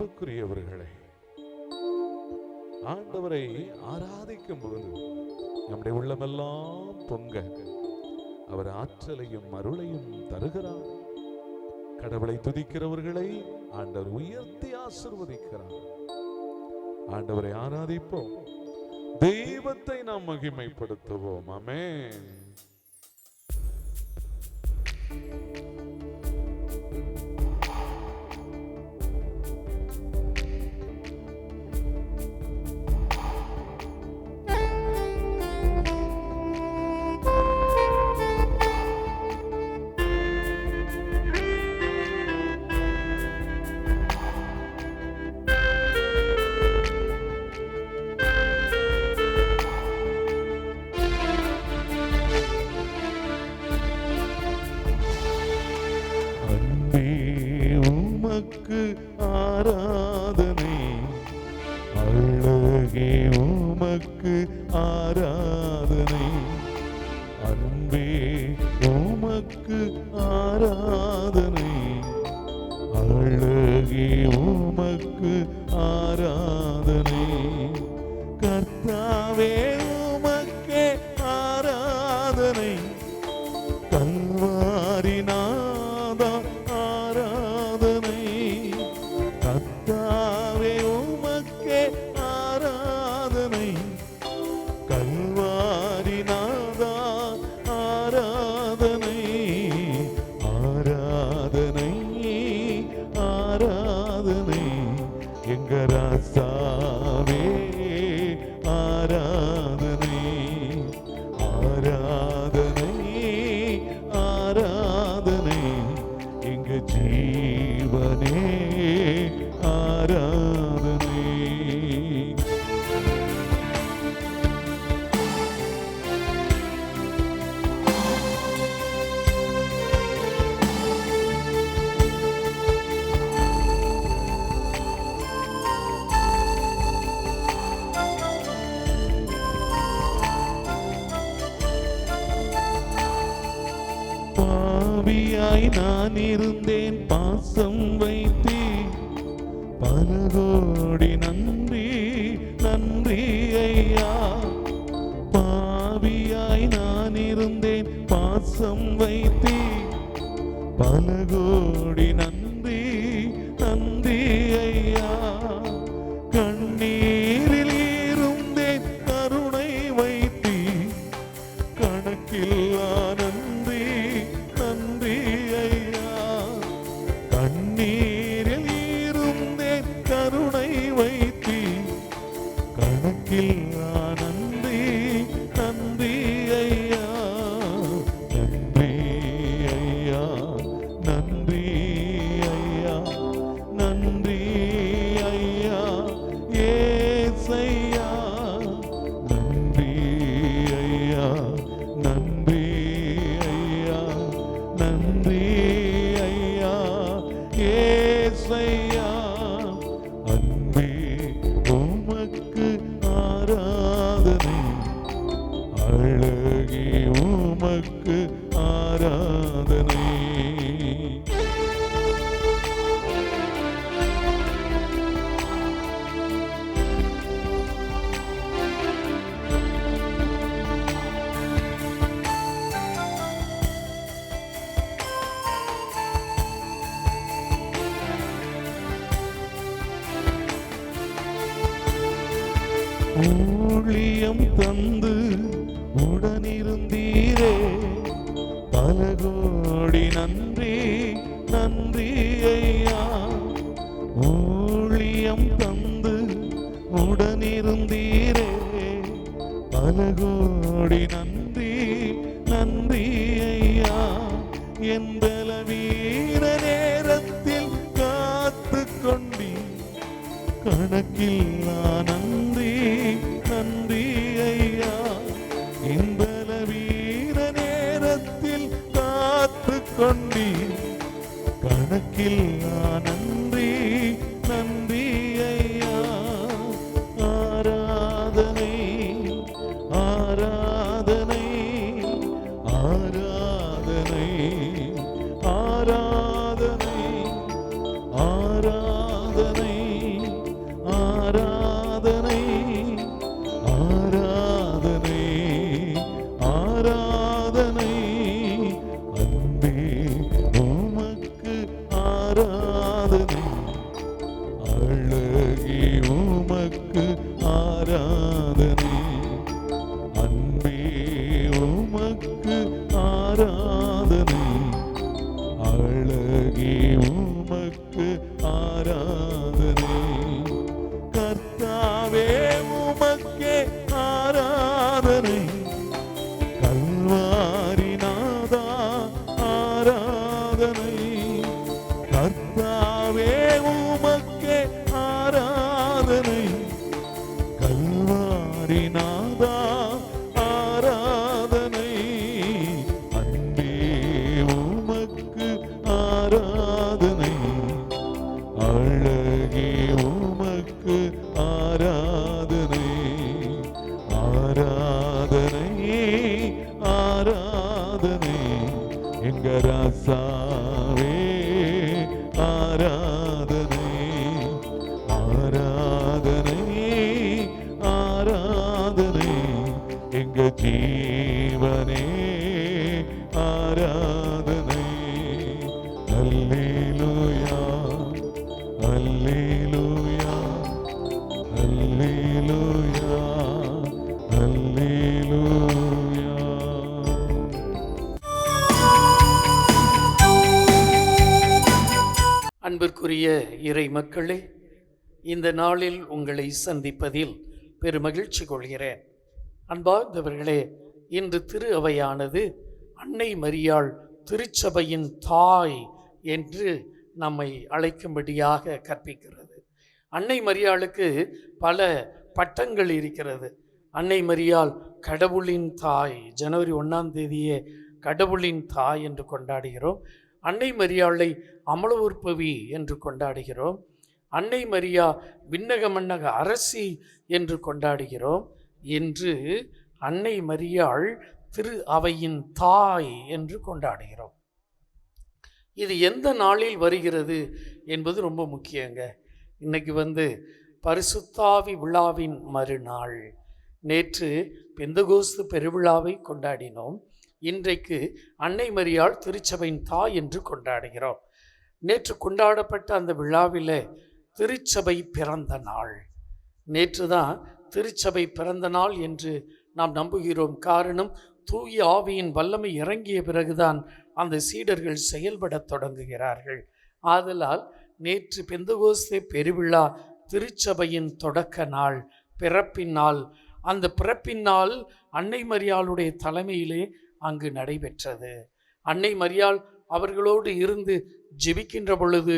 அன்புக்குரியவர்களே, ஆண்டவரை ஆராதிக்கும் போது நம்முடைய உள்ளமெல்லாம் பொங்க அவர் ஆற்றலையும் அருளையும் தருகிறார். கடவுளை துதிக்கிறவர்களை ஆண்டவர் உயர்த்தி ஆசீர்வதிக்கிறார். ஆண்டவரை ஆராதிப்போம், தெய்வத்தை நாம் மகிமைப்படுத்துவோம். ஆமென். ஆராதனை, அழகே உமக்கு ஆராதனை, அன்பே உமக்கு ஆராதனை, அழகே உமக்கு ஆராதனை, கர்த்தாவே உமக்கே ஆராதனை, கல்வாரி நாதா ஆராதனை, கர்த்தாவே உமக்கே ஆராதனை, கல்வாரி நாதா ஆராதனை, ஆராதனை ஆராதனை, எங்க ராசாவே ஆராதனை, ஆராதனை ஆராதனை, எங்க ஜீவனே ஆராதனை. பாவியாய் நான் இருந்தேன், பாசம் வைத்தேன், பல கோடி நன்றி நன்றி ஐயா. பாவியாய் நான் இருந்தேன், பாசம் வைத்தேன், பல கோடி நன்றி நன்றி ஐயா. கண்ணீரில் இருந்தேன், கருணை வைத்தேன், கணக்கில்லா நன்றி நன்றி ஐயா. கண்ணீரில் இருந்தேன், கருணை வைத்தேன், கணக்கில்லா நன்றி நன்றி ஐயா. நன்றி ஐயா, நன்றி ஐயா, நன்றி ஐயா ஏசையா. நன்றி ஐயா, நன்றி ஐயா, நன்றி ஐயா ஏசையா. அன்பே உமக்கு ஆராதனை, அழகே உமக்கு ஆராதனை. ஊழியம் தந்து உடனிருந்தீரே, பல கோடி நன்றி நன்றி ஐயா. ஊழியம் தந்து உடனிருந்தீரே, பல கோடி நன்றி நன்றி ஐயா. என் பலவீன நேரத்தில் காத்து கொண்டீ, கணக்கில்லா நன்றி நன்றி ஐயா. என் பலவீன நேரத்தில் காத்து கொண்டீ, கணக்கில்லா நன்றி நன்றி ஐயா. ஆராதனை ஆராதனை ஆராதனை ஆராதனை ஆராதனை உமக்கு ஆராதனை. கர்த்தாவே உமக்கே ஆராதனை. கல்வாரி நாதா ஆராதனை. கர்த்தாவே உமக்கே ஆராதனை. கல்வாரி நாதா ஆராதனை. அன்பே உமக்கு ஆராதனை. அழகே உமக்கு ஆராதனை. ஆராதனை ஆராதனை எங்க ராசாவே ஆராதனை. ஆராதனை ஆராதனை எங்க ஜீவனே ஆராதனை. அல்லேலூயா அல்லேலூயா அல்லேலூயா அல்லேலூயா. அன்பிற்குரிய இறை மக்களே, இந்த நாளில் உங்களை சந்திப்பதில் பெருமகிழ்ச்சி கொள்கிறேன். அன்பார்ந்தவர்களே, இன்று திரு அவையானது அன்னை மரியாள் திருச்சபையின் தாய் என்று நம்மை அழைக்கும்படியாக கற்பிக்கிறது. அன்னை மரியாளுக்கு பல பட்டங்கள் இருக்கிறது. அன்னை மரியாள் கடவுளின் தாய், ஜனவரி 1ஆம் தேதியே கடவுளின் தாய் என்று கொண்டாடுகிறோம். அன்னை மரியாளை அமலவுற்பவி என்று கொண்டாடுகிறோம். அன்னை மரியா விண்ணக மன்னக அரசி என்று கொண்டாடுகிறோம். என்று அன்னை மரியாள் திரு அவையின் தாய் என்று கொண்டாடுகிறோம். இது எந்த நாளில் வருகிறது என்பது ரொம்ப முக்கியங்க. இன்னைக்கு பரிசுத்தாவி விழாவின் மறுநாள். நேற்று பெந்தகோஸ்து பெருவிழாவை கொண்டாடினோம். இன்றைக்கு அன்னை மரியாள் திருச்சபையின் தாய் என்று கொண்டாடுகிறோம். நேற்று கொண்டாடப்பட்ட அந்த விழாவில் திருச்சபை பிறந்த நாள். நேற்று தான் திருச்சபை பிறந்த நாள் என்று நாம் நம்புகிறோம். காரணம், தூய ஆவியின் வல்லமை இறங்கிய பிறகுதான் அந்த சீடர்கள் செயல்பட தொடங்குகிறார்கள். ஆதலால் நேற்று பெந்தகோஸ்தே பெருவிழா திருச்சபையின் தொடக்க நாள், பிறப்பின் நாள். அந்த பிறப்பின் நாள் அன்னை மரியாளுடைய தலைமையிலே அங்கு நடைபெற்றது. அன்னை மரியாள் அவர்களோடு இருந்து ஜெபிக்கின்ற பொழுது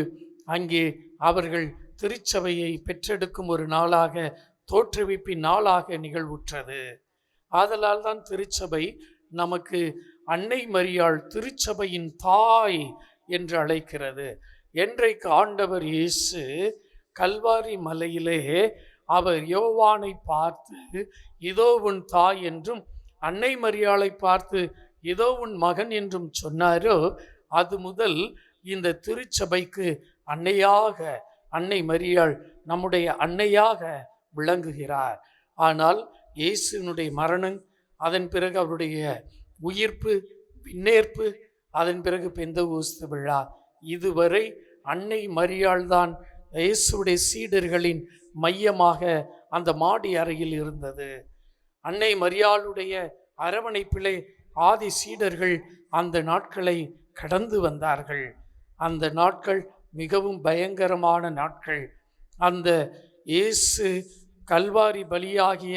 அங்கே அவர்கள் திருச்சபையை பெற்றெடுக்கும் ஒரு நாளாக, தோற்றுவிப்பின் நாளாக நிகழ்வுற்றது. ஆதலால் தான் திருச்சபை நமக்கு அன்னை மரியாள் திருச்சபையின் தாய் என்று அழைக்கிறது. என்றைக்கு ஆண்டவர் இயேசு கல்வாரி மலையிலே அவர் யோவானை பார்த்து இதோ உன் தாய் என்றும், அன்னை மரியாளை பார்த்து இதோ உன் மகன் என்றும் சொன்னாரோ, அது முதல் இந்த திருச்சபைக்கு அன்னையாக அன்னை மரியாள் நம்முடைய அன்னையாக விளங்குகிறார். ஆனால் இயேசுனுடைய மரணம், அதன் பிறகு அவருடைய உயிர்ப்பு, விண்ணேற்பு, அதன் பிறகு பெந்தகோஸ்து விழா, இதுவரை அன்னை மரியாள் தான் இயேசுடைய சீடர்களின் மையமாக அந்த மாடி அறையில் இருந்தது. அன்னை மரியாளுடைய அரவணைப்பிலே ஆதி சீடர்கள் அந்த நாட்களை கடந்து வந்தார்கள். அந்த நாட்கள் மிகவும் பயங்கரமான நாட்கள். அந்த இயேசு கல்வாரி பலியாகிய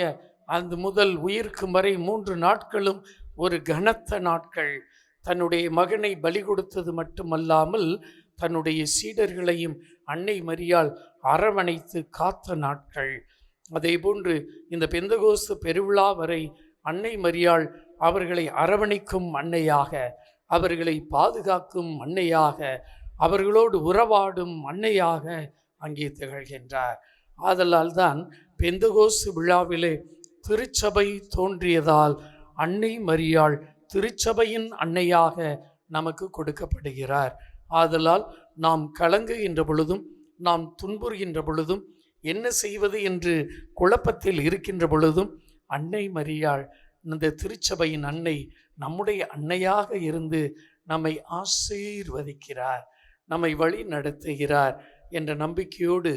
அந்த முதல் உயிர்க்கும் வரை 3 நாட்களும் ஒரு கனத்த நாட்கள். தன்னுடைய மகனை பலி கொடுத்தது மட்டுமல்லாமல் தன்னுடைய சீடர்களையும் அன்னை மரியாள் அரவணைத்து காத்த நாட்கள். அதே போன்று இந்த பெந்தகோஸ்து பெருவிழா வரை அன்னை மரியாள் அவர்களை அரவணைக்கும் அன்னையாக, அவர்களை பாதுகாக்கும் அன்னையாக, அவர்களோடு உறவாடும் அன்னையாக அங்கே திகழ்கின்றார். ஆதலால் தான் பெந்தகோஸ்து விழாவிலே திருச்சபை தோன்றியதால் அன்னை மரியாள் திருச்சபையின் அன்னையாக நமக்கு கொடுக்கப்படுகிறார். ஆதலால் நாம் கலங்குகின்ற பொழுதும், நாம் துன்புறுகின்ற பொழுதும், என்ன செய்வது என்று குழப்பத்தில் இருக்கின்ற பொழுதும் அன்னை மரியாள், இந்த திருச்சபையின் அன்னை, நம்முடைய அன்னையாக இருந்து நம்மை ஆசீர்வதிக்கிறார், நம்மை வழி நடத்துகிறார் என்ற நம்பிக்கையோடு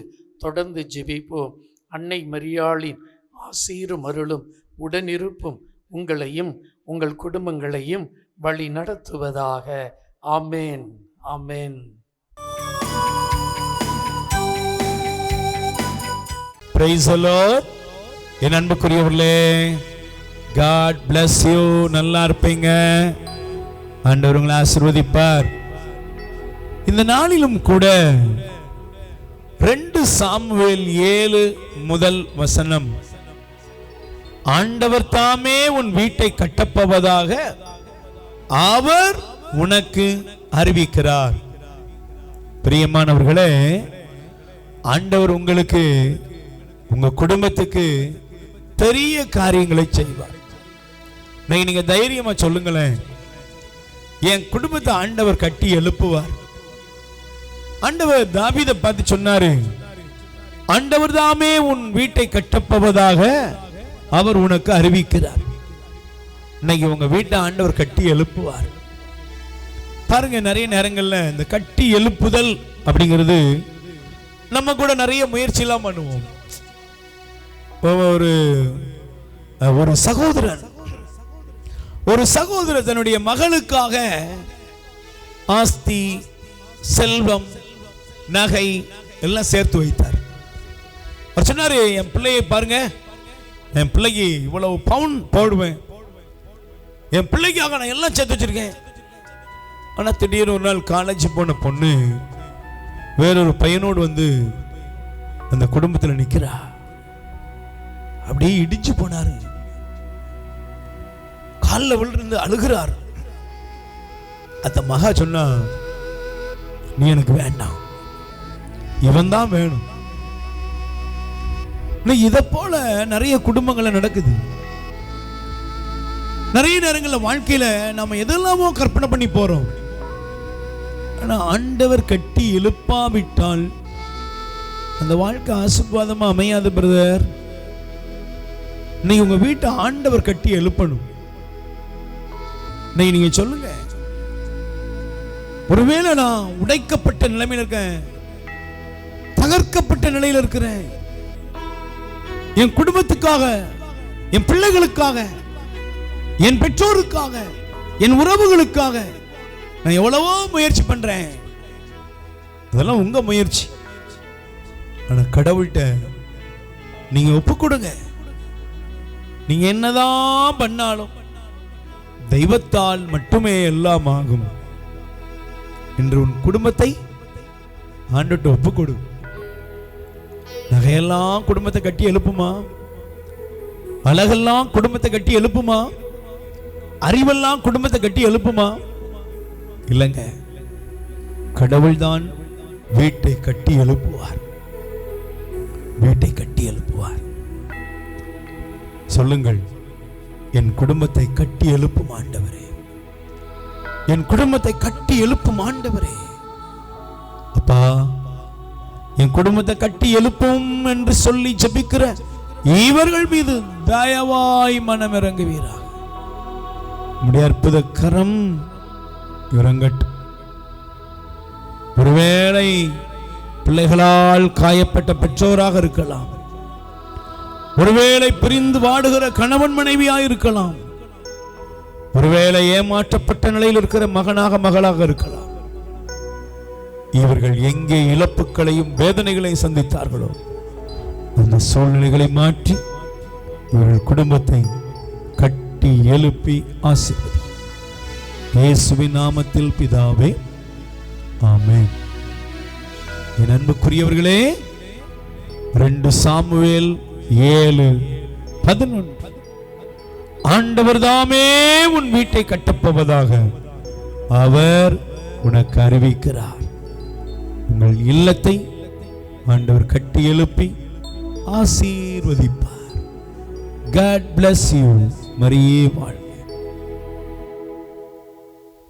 தொடர்ந்து ஜெபிப்போம். அன்னை மரியாளின் ஆசீரும் அருளும் உடனிருப்பும் உங்களையும் உங்கள் குடும்பங்களையும் வழி நடத்துவதாக. ஆமேன், ஆமேன். Praise the Lord. என் அன்புக்குரியவர்களே, God bless you. நல்லா இருப்பீங்க. ஆண்டவர் உங்களை ஆசீர்வதிப்பார். இந்த நாளிலும் கூட 2 சாமுவேல் 7 முதல் வசனம், ஆண்டவர் தாமே உன் வீட்டை கட்டப்போவதாக அவர் உனக்கு அறிவிக்கிறார். பிரியமானவர்களே, ஆண்டவர் உங்களுக்கு, உங்க குடும்பத்துக்கு பெரிய காரியங்களை செய்வார். நீங்க தைரியமா சொல்லுங்களேன், என் குடும்பத்தை ஆண்டவர் கட்டி எழுப்புவார். ஆண்டவர் தாவீதை பார்த்து சொன்னாரு, ஆண்டவர் தாமே உன் வீட்டை கட்டப்போவதாக அவர் உனக்கு அறிவிக்கிறார். இன்னைக்கு உங்க வீட்டை ஆண்டவர் கட்டி எழுப்புவார். பாருங்க, நிறைய நேரங்கள்ல இந்த கட்டி எழுப்புதல் அப்படிங்கிறது நம்ம கூட நிறைய முயற்சி எல்லாம் பண்ணுவோம். ஒரு சகோதரர் தன்னுடைய மகளுக்காக ஆஸ்தி, செல்வம், நகை எல்லாம் சேர்த்து வைத்தார். அவர் சொன்னாரு, என் பிள்ளையை பாருங்க, என் பிள்ளைக்கு இவ்வளவு பவுன் போடுவேன், என் பிள்ளைக்காக நான் எல்லாம் சேர்த்து வச்சிருக்கேன். ஆனா திடீர்னு ஒரு நாள் காலேஜ் போன பொண்ணு வேறொரு பையனோடு வந்து அந்த குடும்பத்தில் நிக்கிறா. அப்படியே இடிச்சு போனாரு. காலில் விழுந்து அழுகிறார். அந்த மகா சொன்னா, நீ எனக்கு வேண்டாம், இவன் தான் வேணும். இதை போல நிறைய குடும்பங்கள்ல நடக்குது. நிறைய நேரங்களில் வாழ்க்கையில நாம எதெல்லாமோ கற்பனை பண்ணி போறோம். ஆனா ஆண்டவர் கட்டி எழுப்பாவிட்டால் அந்த வாழ்க்கை ஆசீர்வாதமா அமையாது. பிரதர், நீங்க உங்க வீட்டை ஆண்டவர் கட்டி எழுப்பணும். நீங்க சொல்லுங்க, ஒருவேளை நான் உடைக்கப்பட்ட நிலைமையில் இருக்கேன், தகர்க்கப்பட்ட நிலையில் இருக்கிறேன், என் குடும்பத்துக்காக, என் பிள்ளைகளுக்காக, என் பெற்றோருக்காக, என் உறவுகளுக்காக நான் எவ்வளவோ முயற்சி பண்றேன். அதெல்லாம் உங்க முயற்சி. ஆனா கடவுள்கிட்ட நீங்க ஒப்பு கொடுங்க. நீங்க என்னதான் பண்ணாலும் தெய்வத்தால் மட்டுமே எல்லாம் ஆகும். என்று உன் குடும்பத்தை ஆண்டவர்கிட்ட ஒப்பு கொடு. நகையெல்லாம் குடும்பத்தை கட்டி எழுப்புமா? அழகெல்லாம் குடும்பத்தை கட்டி எழுப்புமா? அறிவெல்லாம் குடும்பத்தை கட்டி எழுப்புமா? இல்லைங்க, கடவுள் தான் வீட்டை கட்டி எழுப்புவார். வீட்டை கட்டி எழுப்புவார். சொல்லுங்கள், என் குடும்பத்தை கட்டி எழுப்பும் ஆண்டவரே, என் குடும்பத்தை கட்டி எழுப்பும் ஆண்டவரே. அப்பா, என் குடும்பத்தை கட்டி எழுப்பும் என்று சொல்லி ஜெபிக்கிற இவர்கள் மீது தயவாய் மனம் இறங்குவீராக. உம்முடைய அற்புத கரம் இறங்கட்டும். ஒருவேளை பிள்ளைகளால் காயப்பட்ட பெற்றோராக இருக்கலாம், ஒருவேளை பிரிந்து வாடுகிற கணவன் மனைவியாக இருக்கலாம், ஒருவேளை ஏமாற்றப்பட்ட நிலையில் இருக்கிற மகனாக மகளாக இருக்கலாம். இவர்கள் எங்கே இழப்புகளையும் வேதனைகளையும் சந்தித்தார்களோ அந்த சூழ்நிலைகளை மாற்றி இவர்கள் குடும்பத்தை கட்டி எழுப்பி ஆசீர்வதி. இயேசுவின் நாமத்தில் பிதாவே, ஆமென். என் அன்புக்குரியவர்களே, 2 சாமுவேல் 7:11, ஆண்டவர் தாமே உன் வீட்டை கட்டப்போவதாக அவர் உனக்கு அறிவிக்கிறார். உங்கள் இல்லத்தை ஆண்டவர் கட்டி எழுப்பி ஆசீர்வதிப்பார். God bless you. மரியே வாழ்க.